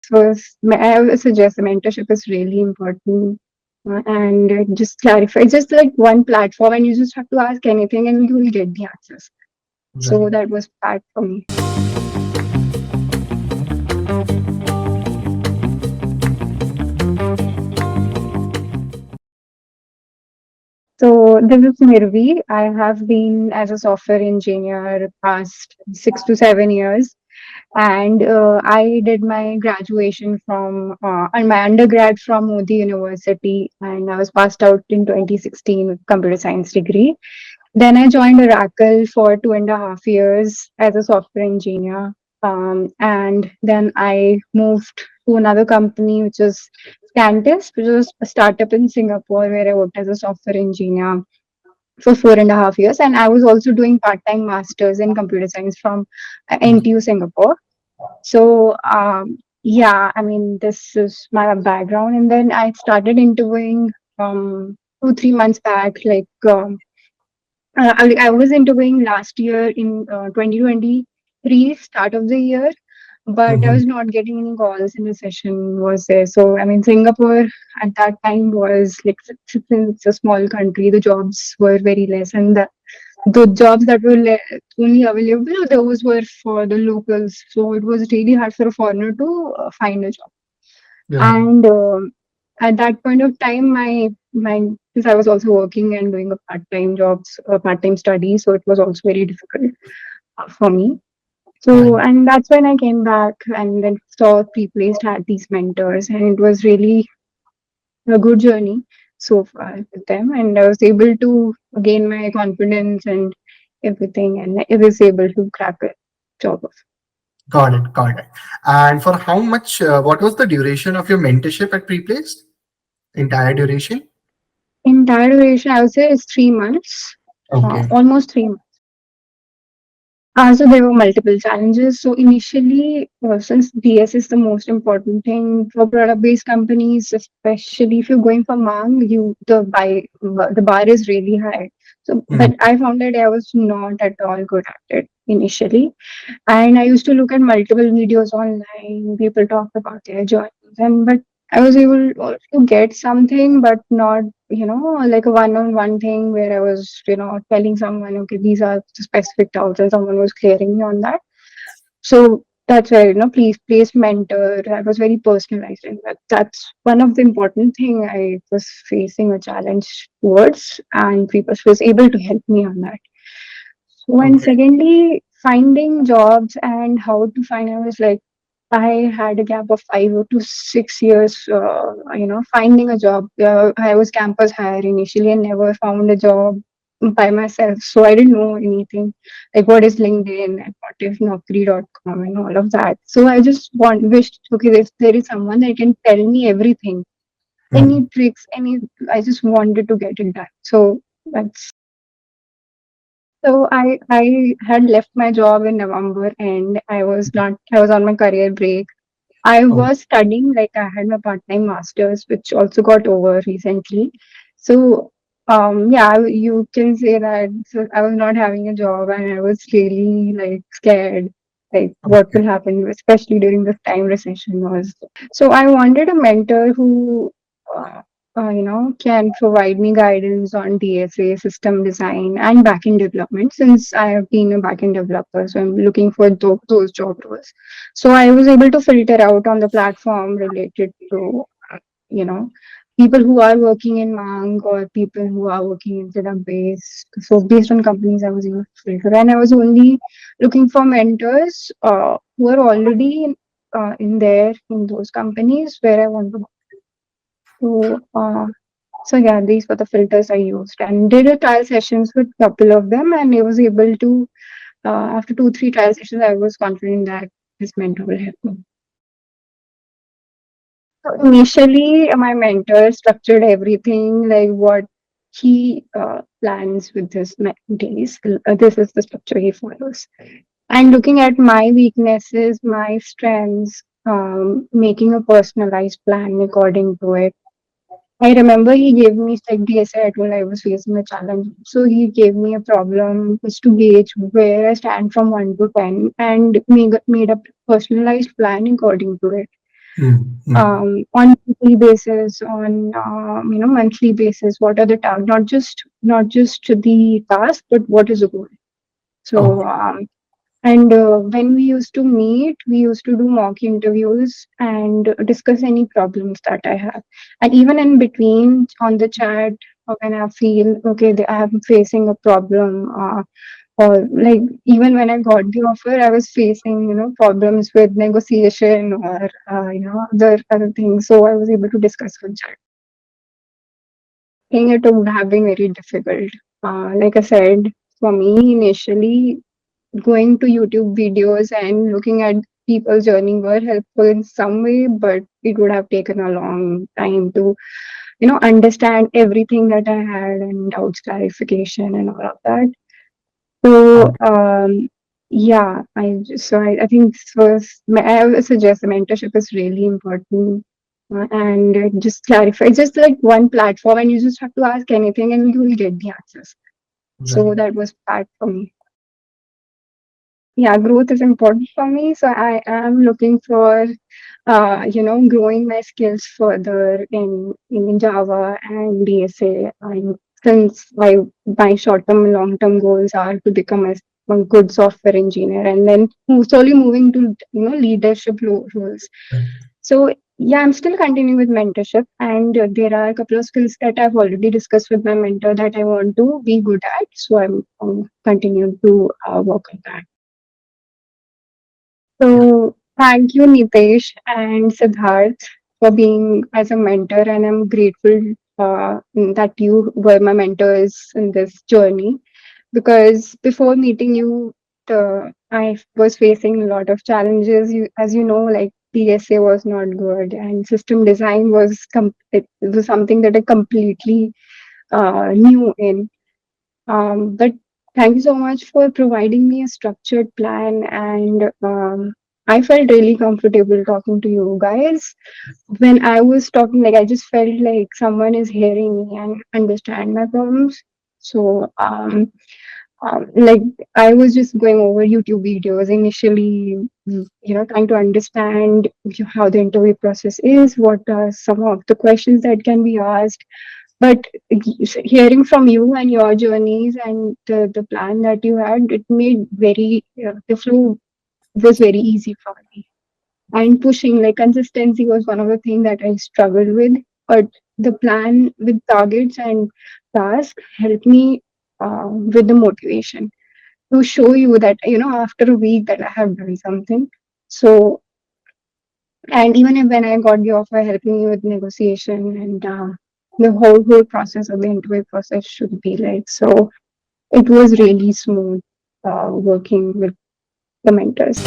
So I would suggest the mentorship is really important. And just clarify, just like one platform, and you just have to ask anything, and you will get the answers. So Right. that was bad for me. So this is Nirvi. I have been as a software engineer past 6 to 7 years, and I did my graduation from and my undergrad from Modi University, and I was passed out in 2016 with computer science degree. Then I joined Oracle for 2.5 years as a software engineer. And then I moved to another company, which is Scantis, which was a startup in Singapore where I worked as a software engineer for 4.5 years. And I was also doing part-time masters in computer science from NTU Singapore. So, yeah, I mean, this is my background. And then I started interviewing 2, 3 months back, I was interviewing last year in 2023, start of the year, but I Mhm. was not getting any calls in the session was there. So, I mean, Singapore at that time was like, since it's a small country, the jobs were very less. And the jobs that were only available, those were for the locals. So it was really hard for a foreigner to find a job. Right. And at that point of time, my since I was also working and doing a part time study, so it was also very difficult for me. So, Right. and that's when I came back and then saw Preplaced had these mentors, and it was really a good journey so far with them. And I was able to gain my confidence and everything, and I was able to crack a job. Got it. Got it. And for how much? What was the duration of your mentorship at Preplaced? Entire duration? Entire duration, I would say, is 3 months, Okay. almost 3 months. So there were multiple challenges. So initially, since DS is the most important thing for product-based companies, especially if you're going for Mang, the bar is really high. So, but Mhm. I found that I was not at all good at it initially, and I used to look at multiple videos online. People talk about their journeys, and but I was able to get something, but not, like a one-on-one thing where I was, telling someone, okay, these are the specific doubts, and someone was clearing me on that. So that's where, please place mentor. I was very personalized in that. That's one of the important thing I was facing a challenge towards, and people was able to help me on that. So, and Okay. secondly, finding jobs and how to find, I was like, I had a gap of 5 to 6 years, finding a job. I was campus hire initially and never found a job by myself. So I didn't know anything like what is LinkedIn and what is Naukri.com and all of that. So I just wished, okay, if there is someone that can tell me everything, any Mhm. tricks, I just wanted to get it done. So that's So I had left my job in November and I was on my career break. I Oh, was studying, like I had my part-time masters, which also got over recently. So yeah, you can say that, so I was not having a job and I was really like scared, like what okay. will happen, especially during this time recession was. So I wanted a mentor who, uh, can provide me guidance on DSA, system design, and backend development. Since I have been a backend developer, so I'm looking for those job roles. So I was able to filter out on the platform related to, you know, people who are working in Mang or people who are working in database. So based on companies, I was able to filter, and I was only looking for mentors who are already in there in those companies where I want to go. So yeah, these were the filters I used and did a trial sessions with couple of them, and I was able to after 2, 3 trial sessions, I was confident that this mentor will help me. So initially, my mentor structured everything like what he plans with his days. This is the structure he follows. And looking at my weaknesses, my strengths, making a personalized plan according to it. I remember he gave me like DSA told I was facing a challenge. So he gave me a problem was to gauge where I stand from 1 to 10 and made a personalized plan according to it. Mm, mm. On weekly basis, on monthly basis. What are the tasks? Not just the task, but what is the goal? So Okay. and when we used to meet, we used to do mock interviews and discuss any problems that I have. And even in between on the chat, when I feel okay, I am facing a problem, or like even when I got the offer, I was facing problems with negotiation or other things. So I was able to discuss on chat. I think it would have been very difficult. Like I said, for me initially, going to YouTube videos and looking at people's journey were helpful in some way, but it would have taken a long time to, understand everything that I had and doubts clarification and all of that. So, Okay. yeah, I think first, I would suggest the mentorship is really important. And just clarify, it's just like one platform, and you just have to ask anything and you will get the answers. So Right. that was bad for me. Yeah, growth is important for me. So I am looking for, growing my skills further in Java and DSA. Since my short-term and long-term goals are to become a good software engineer and then slowly moving to, leadership roles. Right. So yeah, I'm still continuing with mentorship, and there are a couple of skills that I've already discussed with my mentor that I want to be good at. So I'm continuing to work on that. Yeah. So thank you, Nitesh and Siddharth, for being as a mentor, and I'm grateful that you were my mentors in this journey. Because before meeting you, I was facing a lot of challenges. As you know, like PSA was not good, and system design it was something that I completely new in. But thank you so much for providing me a structured plan, and I felt really comfortable talking to you guys. When I was talking, like I just felt like someone is hearing me and understand my problems. So like I was just going over YouTube videos initially, trying to understand how the interview process is, what are some of the questions that can be asked. But hearing from you and your journeys and the plan that you had, it made the flow was very easy for me. And pushing, like consistency was one of the things that I struggled with. But the plan with targets and tasks helped me with the motivation to show you that, after a week that I have done something. So, and even if when I got the offer helping me with negotiation and the whole process of the interview process should be like, so it was really smooth working with the mentors.